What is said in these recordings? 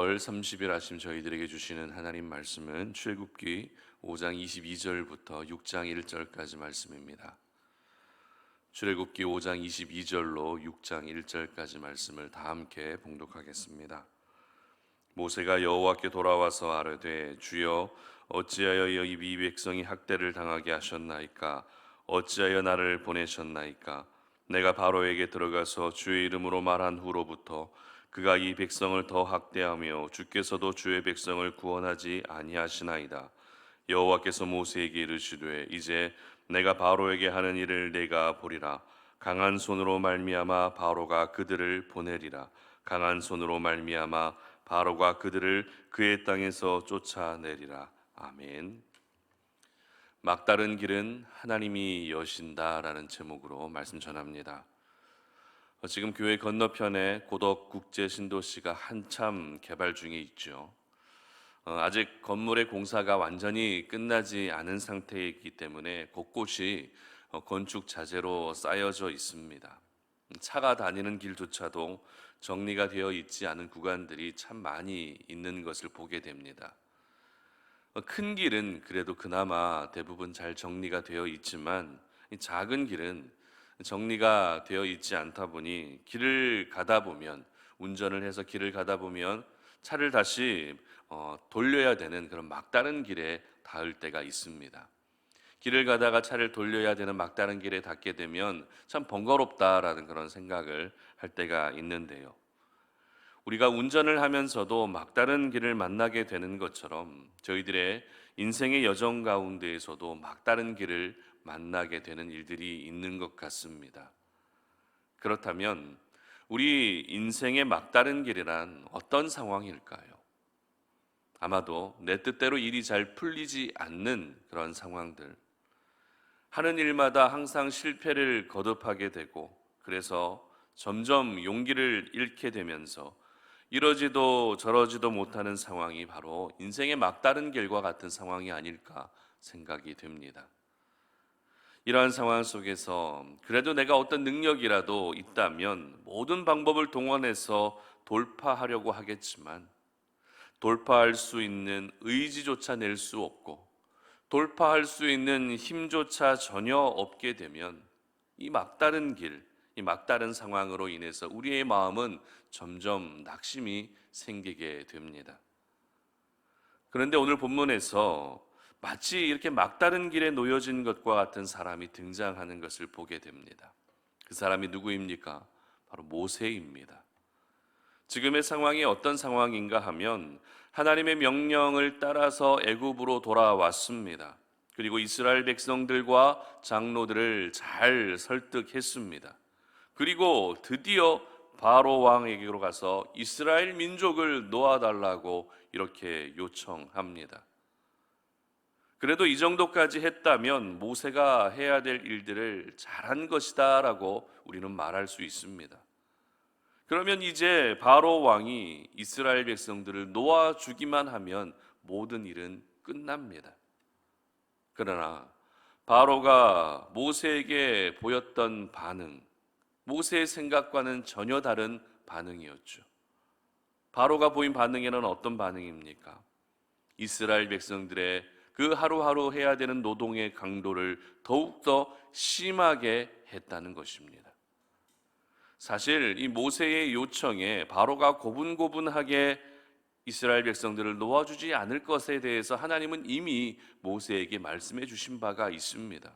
10월 30일 아침 저희들에게 주시는 하나님 말씀은 출애굽기 5장 22절부터 6장 1절까지 말씀입니다. 출애굽기 5장 22절로 6장 1절까지 말씀을 다 함께 봉독하겠습니다. 모세가 여호와께 돌아와서 아뢰되 주여 어찌하여 이 백성이 학대를 당하게 하셨나이까? 어찌하여 나를 보내셨나이까? 내가 바로에게 들어가서 주의 이름으로 말한 후로부터 그가 이 백성을 더 학대하며 주께서도 주의 백성을 구원하지 아니하시나이다. 여호와께서 모세에게 이르시되 이제 내가 바로에게 하는 일을 내가 보리라. 강한 손으로 말미암아 바로가 그들을 보내리라. 강한 손으로 말미암아 바로가 그들을 그의 땅에서 쫓아내리라. 아멘. 막다른 길은 하나님이 여신다라는 제목으로 말씀 전합니다. 지금 교회 건너편에 고덕 국제 신도시가 한참 개발 중에 있죠. 아직 건물의 공사가 완전히 끝나지 않은 상태이기 때문에 곳곳이 건축 자재로 쌓여져 있습니다. 차가 다니는 길조차도 정리가 되어 있지 않은 구간들이 참 많이 있는 것을 보게 됩니다. 큰 길은 그래도 그나마 대부분 잘 정리가 되어 있지만 작은 길은 정리가 되어 있지 않다 보니 길을 가다 보면, 운전을 해서 길을 가다 보면 차를 다시 돌려야 되는 그런 막다른 길에 닿을 때가 있습니다. 길을 가다가 차를 돌려야 되는 막다른 길에 닿게 되면 참 번거롭다라는 그런 생각을 할 때가 있는데요. 우리가 운전을 하면서도 막다른 길을 만나게 되는 것처럼 저희들의 인생의 여정 가운데에서도 막다른 길을 만나게 되는 일들이 있는 것 같습니다. 그렇다면 우리 인생의 막다른 길이란 어떤 상황일까요? 아마도 내 뜻대로 일이 잘 풀리지 않는 그런 상황들, 하는 일마다 항상 실패를 거듭하게 되고 그래서 점점 용기를 잃게 되면서 이러지도 저러지도 못하는 상황이 바로 인생의 막다른 길과 같은 상황이 아닐까 생각이 됩니다. 이러한 상황 속에서 그래도 내가 어떤 능력이라도 있다면 모든 방법을 동원해서 돌파하려고 하겠지만 돌파할 수 있는 의지조차 낼 수 없고 돌파할 수 있는 힘조차 전혀 없게 되면 이 막다른 길, 이 막다른 상황으로 인해서 우리의 마음은 점점 낙심이 생기게 됩니다. 그런데 오늘 본문에서 마치 이렇게 막다른 길에 놓여진 것과 같은 사람이 등장하는 것을 보게 됩니다. 그 사람이 누구입니까? 바로 모세입니다. 지금의 상황이 어떤 상황인가 하면 하나님의 명령을 따라서 애굽으로 돌아왔습니다. 그리고 이스라엘 백성들과 장로들을 잘 설득했습니다. 그리고 드디어 바로 왕에게로 가서 이스라엘 민족을 놓아달라고 이렇게 요청합니다. 그래도 이 정도까지 했다면 모세가 해야 될 일들을 잘한 것이다 라고 우리는 말할 수 있습니다. 그러면 이제 바로 왕이 이스라엘 백성들을 놓아주기만 하면 모든 일은 끝납니다. 그러나 바로가 모세에게 보였던 반응, 모세의 생각과는 전혀 다른 반응이었죠. 바로가 보인 반응에는 어떤 반응입니까? 이스라엘 백성들의 그 하루하루 해야 되는 노동의 강도를 더욱더 심하게 했다는 것입니다. 사실 이 모세의 요청에 바로가 고분고분하게 이스라엘 백성들을 놓아주지 않을 것에 대해서 하나님은 이미 모세에게 말씀해 주신 바가 있습니다.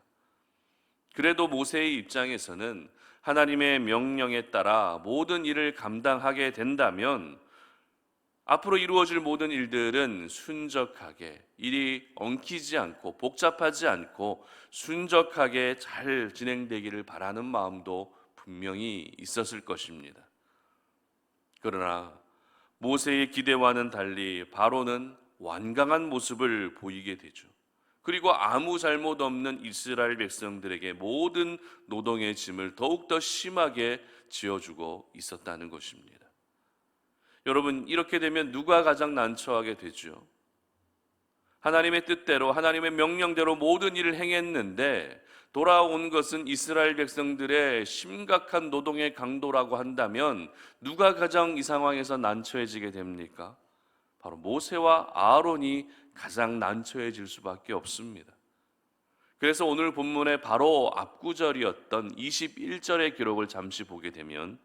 그래도 모세의 입장에서는 하나님의 명령에 따라 모든 일을 감당하게 된다면 앞으로 이루어질 모든 일들은 순적하게, 일이 엉키지 않고 복잡하지 않고 순적하게 잘 진행되기를 바라는 마음도 분명히 있었을 것입니다. 그러나 모세의 기대와는 달리 바로는 완강한 모습을 보이게 되죠. 그리고 아무 잘못 없는 이스라엘 백성들에게 모든 노동의 짐을 더욱더 심하게 지어주고 있었다는 것입니다. 여러분, 이렇게 되면 누가 가장 난처하게 되죠? 하나님의 뜻대로, 하나님의 명령대로 모든 일을 행했는데 돌아온 것은 이스라엘 백성들의 심각한 노동의 강도라고 한다면 누가 가장 이 상황에서 난처해지게 됩니까? 바로 모세와 아론이 가장 난처해질 수밖에 없습니다. 그래서 오늘 본문의 바로 앞구절이었던 21절의 기록을 잠시 보게 되면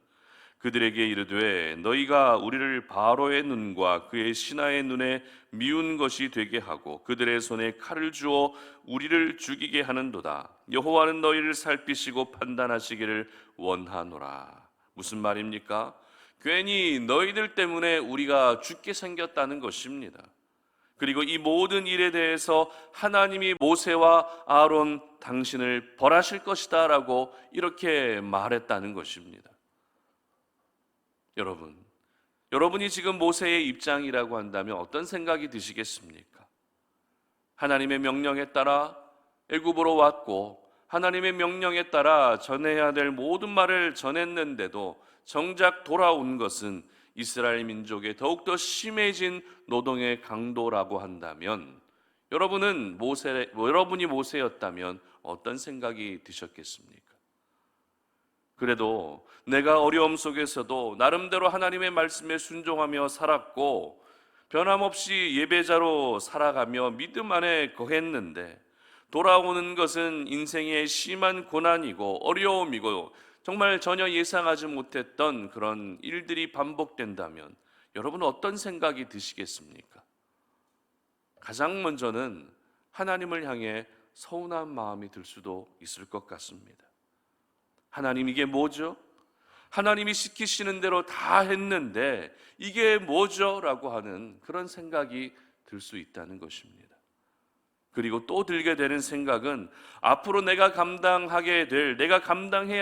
그들에게 이르되 너희가 우리를 바로의 눈과 그의 신하의 눈에 미운 것이 되게 하고 그들의 손에 칼을 주어 우리를 죽이게 하는도다. 여호와는 너희를 살피시고 판단하시기를 원하노라. 무슨 말입니까? 괜히 너희들 때문에 우리가 죽게 생겼다는 것입니다. 그리고 이 모든 일에 대해서 하나님이 모세와 아론 당신을 벌하실 것이다 라고 이렇게 말했다는 것입니다. 여러분이 지금 모세의 입장이라고 한다면 어떤 생각이 드시겠습니까? 하나님의 명령에 따라 애굽으로 왔고 하나님의 명령에 따라 전해야 될 모든 말을 전했는데도 정작 돌아온 것은 이스라엘 민족의 더욱더 심해진 노동의 강도라고 한다면 여러분이 모세였다면 어떤 생각이 드셨겠습니까? 그래도 내가 어려움 속에서도 나름대로 하나님의 말씀에 순종하며 살았고 변함없이 예배자로 살아가며 믿음 안에 거했는데 돌아오는 것은 인생의 심한 고난이고 어려움이고 정말 전혀 예상하지 못했던 그런 일들이 반복된다면 여러분은 어떤 생각이 드시겠습니까? 가장 먼저는 하나님을 향해 서운한 마음이 들 수도 있을 것 같습니다. 하나님, 이게 뭐죠? 하나님이 시키시는 대로 다 했는데 이게 뭐죠? 라고 하는 그런 생각이 들 수 있다는 것입니다. 그리고 또 들게 되는 생각은 앞으로 내가 감당해야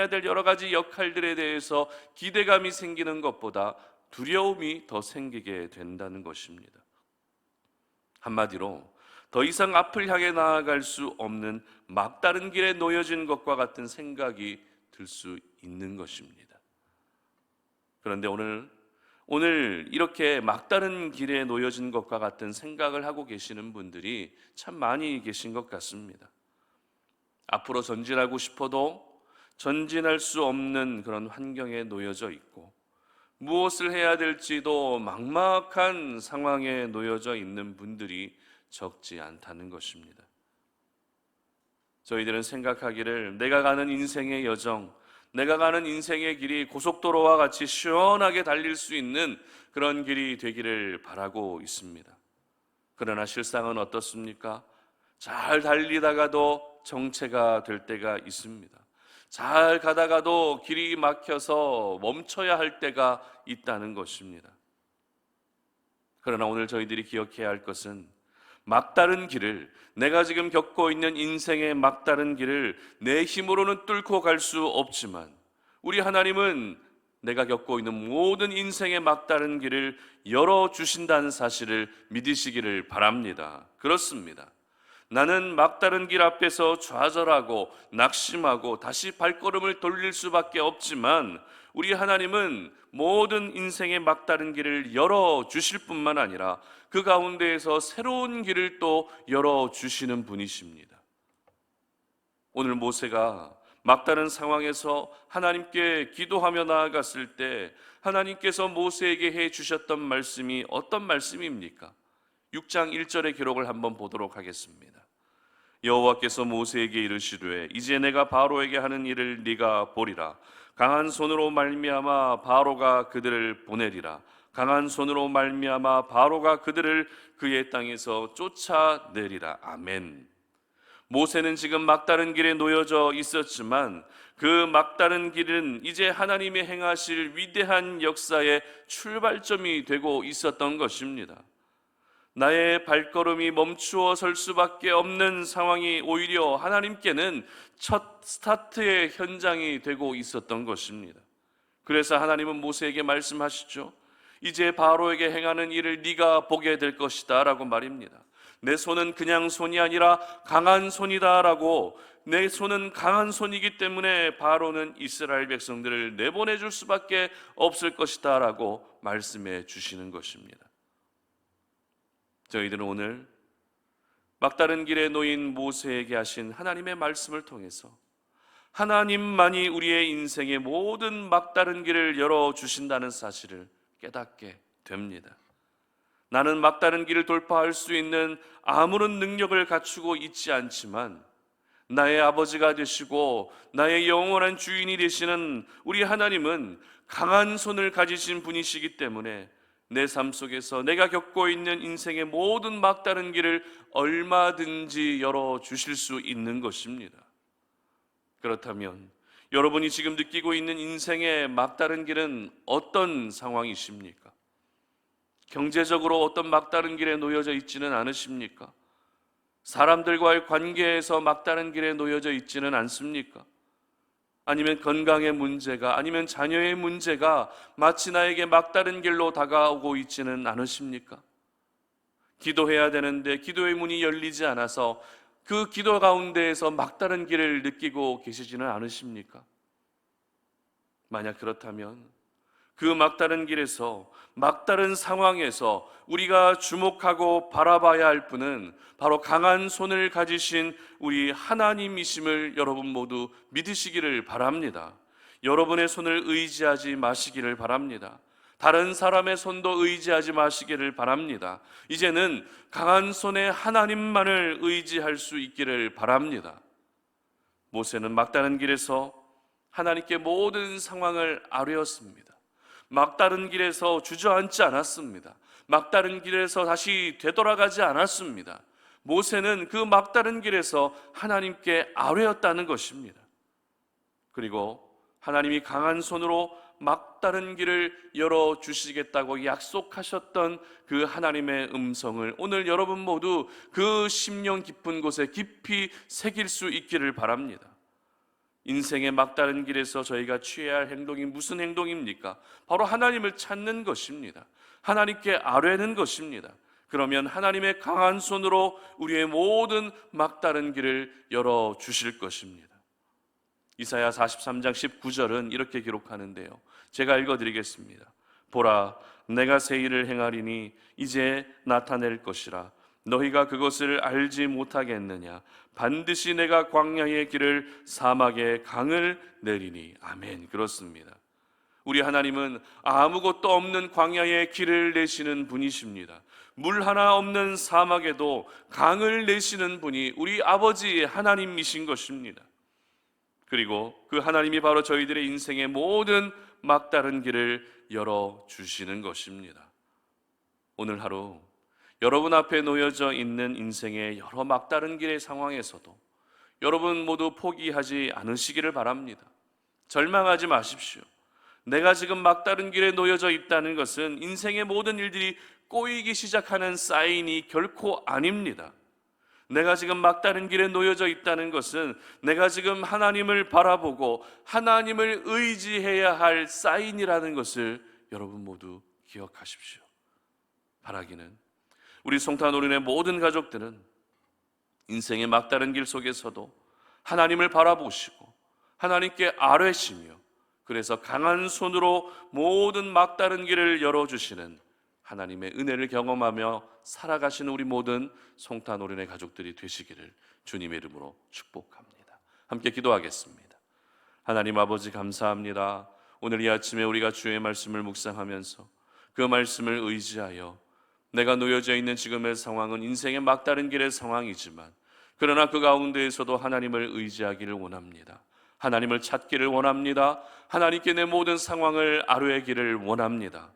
될 여러 가지 역할들에 대해서 기대감이 생기는 것보다 두려움이 더 생기게 된다는 것입니다. 한마디로 더 이상 앞을 향해 나아갈 수 없는 막다른 길에 놓여진 것과 같은 생각이 들 수 있는 것입니다. 그런데 오늘 이렇게 막다른 길에 놓여진 것과 같은 생각을 하고 계시는 분들이 참 많이 계신 것 같습니다. 앞으로 전진하고 싶어도 전진할 수 없는 그런 환경에 놓여져 있고 무엇을 해야 될지도 막막한 상황에 놓여져 있는 분들이 적지 않다는 것입니다. 저희들은 생각하기를 내가 가는 인생의 여정, 내가 가는 인생의 길이 고속도로와 같이 시원하게 달릴 수 있는 그런 길이 되기를 바라고 있습니다. 그러나 실상은 어떻습니까? 잘 달리다가도 정체가 될 때가 있습니다. 잘 가다가도 길이 막혀서 멈춰야 할 때가 있다는 것입니다. 그러나 오늘 저희들이 기억해야 할 것은 막다른 길을, 내가 지금 겪고 있는 인생의 막다른 길을 내 힘으로는 뚫고 갈 수 없지만 우리 하나님은 내가 겪고 있는 모든 인생의 막다른 길을 열어주신다는 사실을 믿으시기를 바랍니다. 그렇습니다. 나는 막다른 길 앞에서 좌절하고 낙심하고 다시 발걸음을 돌릴 수밖에 없지만 우리 하나님은 모든 인생의 막다른 길을 열어주실 뿐만 아니라 그 가운데에서 새로운 길을 또 열어주시는 분이십니다. 오늘 모세가 막다른 상황에서 하나님께 기도하며 나아갔을 때 하나님께서 모세에게 해주셨던 말씀이 어떤 말씀입니까? 6장 1절의 기록을 한번 보도록 하겠습니다. 여호와께서 모세에게 이르시되 이제 내가 바로에게 하는 일을 네가 보리라. 강한 손으로 말미암아 바로가 그들을 보내리라. 강한 손으로 말미암아 바로가 그들을 그의 땅에서 쫓아내리라. 아멘. 모세는 지금 막다른 길에 놓여져 있었지만 그 막다른 길은 이제 하나님이 행하실 위대한 역사의 출발점이 되고 있었던 것입니다. 나의 발걸음이 멈추어 설 수밖에 없는 상황이 오히려 하나님께는 첫 스타트의 현장이 되고 있었던 것입니다. 그래서 하나님은 모세에게 말씀하시죠. 이제 바로에게 행하는 일을 네가 보게 될 것이다 라고 말입니다. 내 손은 그냥 손이 아니라 강한 손이다 라고, 내 손은 강한 손이기 때문에 바로는 이스라엘 백성들을 내보내줄 수밖에 없을 것이다 라고 말씀해 주시는 것입니다. 저희들은 오늘 막다른 길에 놓인 모세에게 하신 하나님의 말씀을 통해서 하나님만이 우리의 인생의 모든 막다른 길을 열어주신다는 사실을 깨닫게 됩니다. 나는 막다른 길을 돌파할 수 있는 아무런 능력을 갖추고 있지 않지만 나의 아버지가 되시고 나의 영원한 주인이 되시는 우리 하나님은 강한 손을 가지신 분이시기 때문에 내 삶 속에서 내가 겪고 있는 인생의 모든 막다른 길을 얼마든지 열어주실 수 있는 것입니다. 그렇다면 여러분이 지금 느끼고 있는 인생의 막다른 길은 어떤 상황이십니까? 경제적으로 어떤 막다른 길에 놓여져 있지는 않으십니까? 사람들과의 관계에서 막다른 길에 놓여져 있지는 않습니까? 아니면 건강의 문제가, 아니면 자녀의 문제가 마치 나에게 막다른 길로 다가오고 있지는 않으십니까? 기도해야 되는데 기도의 문이 열리지 않아서 그 기도 가운데에서 막다른 길을 느끼고 계시지는 않으십니까? 만약 그렇다면 그 막다른 길에서, 막다른 상황에서 우리가 주목하고 바라봐야 할 분은 바로 강한 손을 가지신 우리 하나님이심을 여러분 모두 믿으시기를 바랍니다. 여러분의 손을 의지하지 마시기를 바랍니다. 다른 사람의 손도 의지하지 마시기를 바랍니다. 이제는 강한 손의 하나님만을 의지할 수 있기를 바랍니다. 모세는 막다른 길에서 하나님께 모든 상황을 아뢰었습니다. 막다른 길에서 주저앉지 않았습니다. 막다른 길에서 다시 되돌아가지 않았습니다. 모세는 그 막다른 길에서 하나님께 아뢰었다는 것입니다. 그리고 하나님이 강한 손으로 막다른 길을 열어주시겠다고 약속하셨던 그 하나님의 음성을 오늘 여러분 모두 그 심령 깊은 곳에 깊이 새길 수 있기를 바랍니다. 인생의 막다른 길에서 저희가 취해야 할 행동이 무슨 행동입니까? 바로 하나님을 찾는 것입니다. 하나님께 아뢰는 것입니다. 그러면 하나님의 강한 손으로 우리의 모든 막다른 길을 열어주실 것입니다. 이사야 43장 19절은 이렇게 기록하는데요, 제가 읽어드리겠습니다. 보라, 내가 새 일을 행하리니 이제 나타낼 것이라. 너희가 그것을 알지 못하겠느냐? 반드시 내가 광야의 길을, 사막의 강을 내리니. 아멘. 그렇습니다. 우리 하나님은 아무것도 없는 광야의 길을 내시는 분이십니다. 물 하나 없는 사막에도 강을 내시는 분이 우리 아버지 하나님이신 것입니다. 그리고 그 하나님이 바로 저희들의 인생의 모든 막다른 길을 열어주시는 것입니다. 오늘 하루 여러분 앞에 놓여져 있는 인생의 여러 막다른 길의 상황에서도 여러분 모두 포기하지 않으시기를 바랍니다. 절망하지 마십시오. 내가 지금 막다른 길에 놓여져 있다는 것은 인생의 모든 일들이 꼬이기 시작하는 사인이 결코 아닙니다. 내가 지금 막다른 길에 놓여져 있다는 것은 내가 지금 하나님을 바라보고 하나님을 의지해야 할 사인이라는 것을 여러분 모두 기억하십시오. 바라기는 우리 송탄오륜의 모든 가족들은 인생의 막다른 길 속에서도 하나님을 바라보시고 하나님께 아뢰시며, 그래서 강한 손으로 모든 막다른 길을 열어주시는 하나님의 은혜를 경험하며 살아가시는 우리 모든 송탄오륜의 가족들이 되시기를 주님의 이름으로 축복합니다. 함께 기도하겠습니다. 하나님 아버지, 감사합니다. 오늘 이 아침에 우리가 주의 말씀을 묵상하면서 그 말씀을 의지하여 내가 놓여져 있는 지금의 상황은 인생의 막다른 길의 상황이지만, 그러나 그 가운데에서도 하나님을 의지하기를 원합니다. 하나님을 찾기를 원합니다. 하나님께 내 모든 상황을 아뢰기를 원합니다.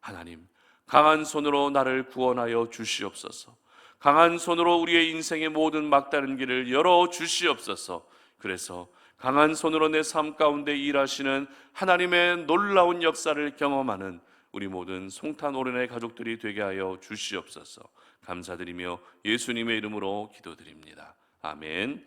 하나님, 강한 손으로 나를 구원하여 주시옵소서. 강한 손으로 우리의 인생의 모든 막다른 길을 열어 주시옵소서. 그래서 강한 손으로 내 삶 가운데 일하시는 하나님의 놀라운 역사를 경험하는 우리 모든 송탄오륜의 가족들이 되게 하여 주시옵소서. 감사드리며 예수님의 이름으로 기도드립니다. 아멘.